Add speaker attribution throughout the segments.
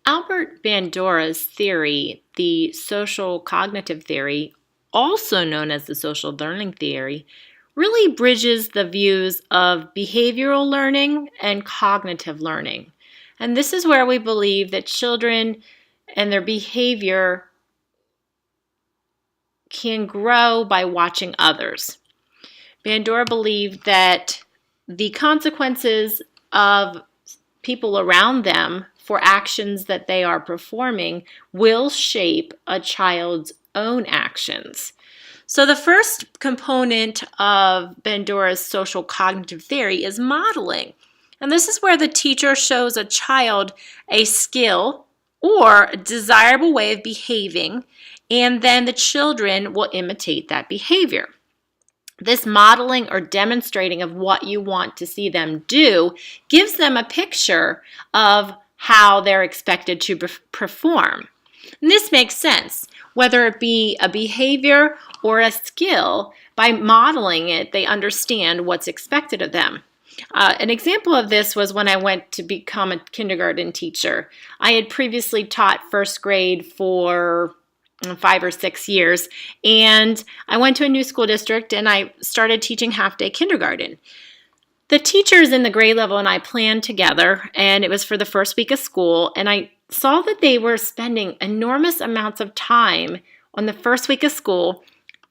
Speaker 1: Albert Bandura's theory, the social cognitive theory, also known as the social learning theory, really bridges the views of behavioral learning and cognitive learning. And this is where we believe that children and their behavior can grow by watching others. Bandura believed that the consequences of people around them for actions that they are performing will shape a child's own actions. So the first component of Bandura's social cognitive theory is modeling. And this is where the teacher shows a child a skill or a desirable way of behaving, and then the children will imitate that behavior. This modeling or demonstrating of what you want to see them do gives them a picture of how they're expected to perform. And this makes sense. Whether it be a behavior or a skill, by modeling it, they understand what's expected of them. An example of this was when I went to become a kindergarten teacher. I had previously taught first grade for 5 or 6 years, and I went to a new school district and I started teaching half-day kindergarten. The teachers in the grade level and I planned together, and it was for the first week of school, and I saw that they were spending enormous amounts of time on the first week of school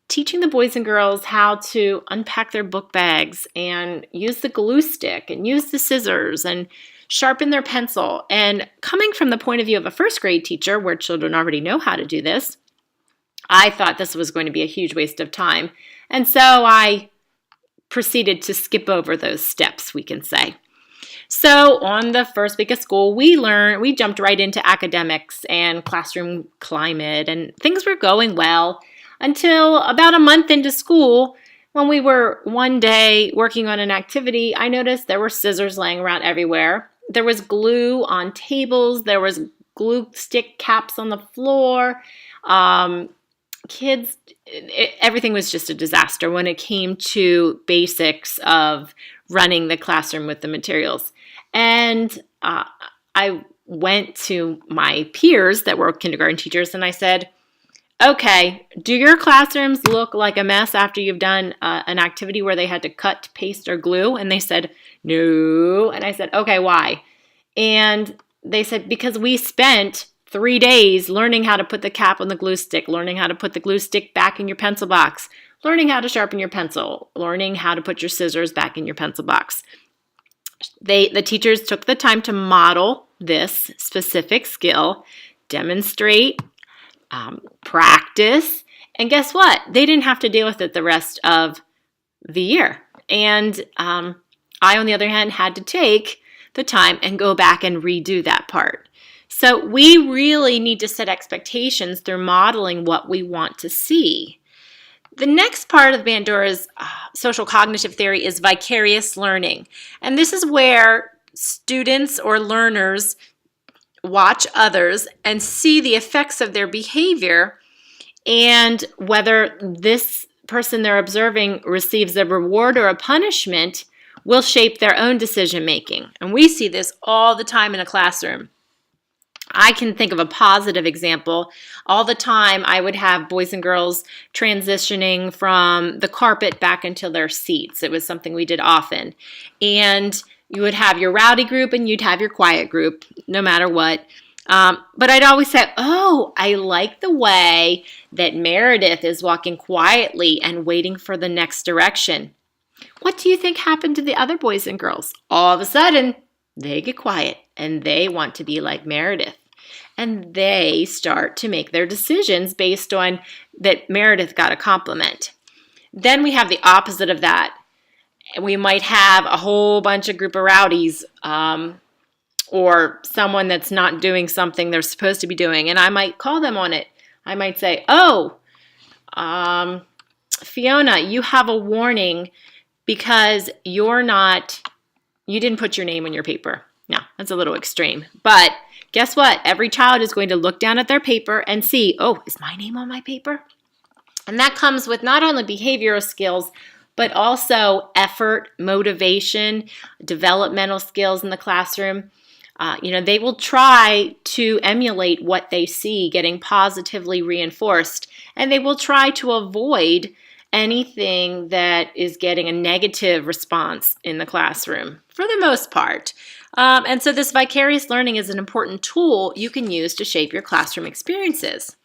Speaker 1: teaching the boys and girls how to unpack their book bags and use the glue stick and use the scissors and sharpen their pencil. And coming from the point of view of a first grade teacher, where children already know how to do this, I thought this was going to be a huge waste of time. And so I proceeded to skip over those steps, we can say. So on the first week of school, we jumped right into academics and classroom climate, and things were going well until about a month into school. When we were one day working on an activity, I noticed there were scissors laying around everywhere. There was glue on tables. There was glue stick caps on the floor. Everything was just a disaster when it came to basics of running the classroom with the materials. And I went to my peers that were kindergarten teachers and I said, okay, do your classrooms look like a mess after you've done an activity where they had to cut, paste, or glue? And they said, no. And I said, okay, why? And they said, because we spent 3 days learning how to put the cap on the glue stick, learning how to put the glue stick back in your pencil box, learning how to sharpen your pencil, learning how to put your scissors back in your pencil box. The teachers took the time to model this specific skill, demonstrate, practice, and guess what? They didn't have to deal with it the rest of the year. And I, on the other hand, had to take the time and go back and redo that part. So we really need to set expectations through modeling what we want to see. The next part of Bandura's social cognitive theory is vicarious learning. And this is where students or learners watch others and see the effects of their behavior, and whether this person they're observing receives a reward or a punishment will shape their own decision making. And we see this all the time in a classroom. I can think of a positive example. All the time I would have boys and girls transitioning from the carpet back into their seats. It was something we did often. And you would have your rowdy group and you'd have your quiet group, no matter what. But I'd always say, oh, I like the way that Meredith is walking quietly and waiting for the next direction. What do you think happened to the other boys and girls? All of a sudden, they get quiet and they want to be like Meredith. And they start to make their decisions based on that Meredith got a compliment. Then we have the opposite of that. We might have a whole bunch of group of rowdies or someone that's not doing something they're supposed to be doing. And I might call them on it. I might say, oh, Fiona, you have a warning because you didn't put your name on your paper. Now, that's a little extreme. But guess what? Every child is going to look down at their paper and see, oh, is my name on my paper? And that comes with not only behavioral skills, but also effort, motivation, developmental skills in the classroom. They will try to emulate what they see getting positively reinforced, and they will try to avoid anything that is getting a negative response in the classroom for the most part. And so this vicarious learning is an important tool you can use to shape your classroom experiences.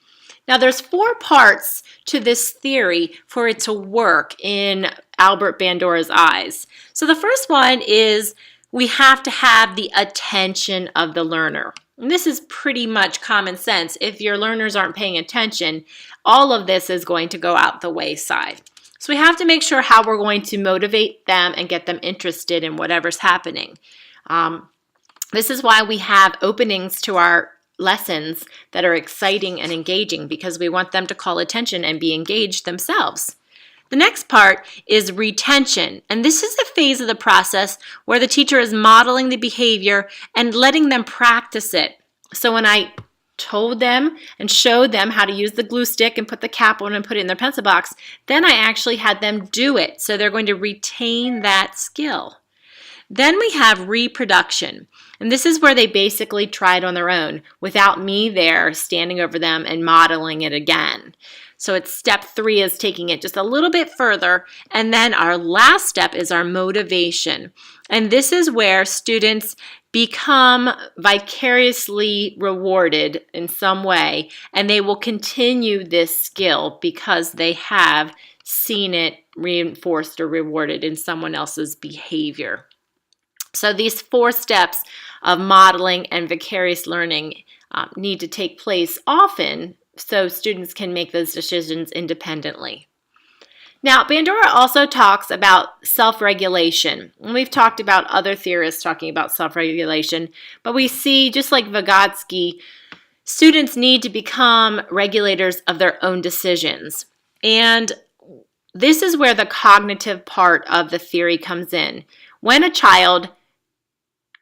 Speaker 1: Now, there's 4 parts to this theory for it to work in Albert Bandura's eyes. So the first one is we have to have the attention of the learner. And this is pretty much common sense. If your learners aren't paying attention, all of this is going to go out the wayside. So we have to make sure how we're going to motivate them and get them interested in whatever's happening. This is why we have openings to our lessons that are exciting and engaging, because we want them to call attention and be engaged themselves. The next part is retention, and this is a phase of the process where the teacher is modeling the behavior and letting them practice it. So when I told them and showed them how to use the glue stick and put the cap on and put it in their pencil box, then I actually had them do it, so they're going to retain that skill. Then we have reproduction, and this is where they basically try it on their own without me there standing over them and modeling it again. So it's step 3 is taking it just a little bit further, and then our last step is our motivation. And this is where students become vicariously rewarded in some way, and they will continue this skill because they have seen it reinforced or rewarded in someone else's behavior. So these 4 steps of modeling and vicarious learning need to take place often so students can make those decisions independently. Now, Bandura also talks about self-regulation. And we've talked about other theorists talking about self-regulation, but we see, just like Vygotsky, students need to become regulators of their own decisions. And this is where the cognitive part of the theory comes in. When a child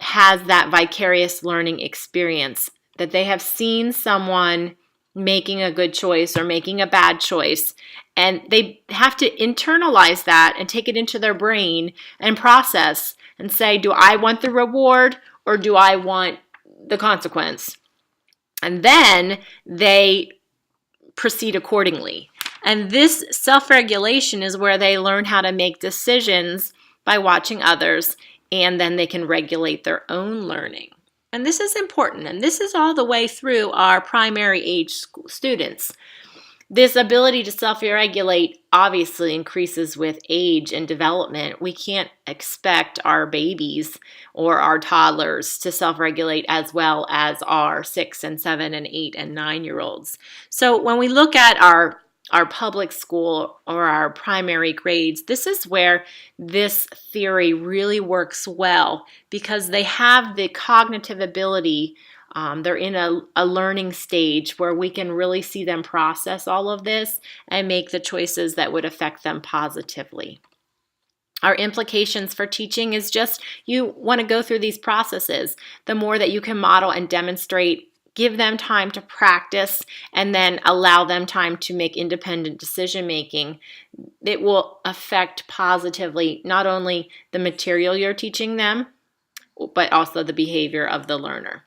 Speaker 1: has that vicarious learning experience, that they have seen someone making a good choice or making a bad choice, and they have to internalize that and take it into their brain and process and say, do I want the reward or do I want the consequence? And then they proceed accordingly. And this self-regulation is where they learn how to make decisions by watching others, and then they can regulate their own learning. And this is important, and this is all the way through our primary age students. This ability to self-regulate obviously increases with age and development. We can't expect our babies or our toddlers to self-regulate as well as our 6 and 7 and 8 and 9-year-olds. So when we look at our public school or our primary grades, this is where this theory really works well because they have the cognitive ability. They're in a learning stage where we can really see them process all of this and make the choices that would affect them positively. Our implications for teaching is just you want to go through these processes. The more that you can model and demonstrate, give them time to practice, and then allow them time to make independent decision making, it will affect positively not only the material you're teaching them, but also the behavior of the learner.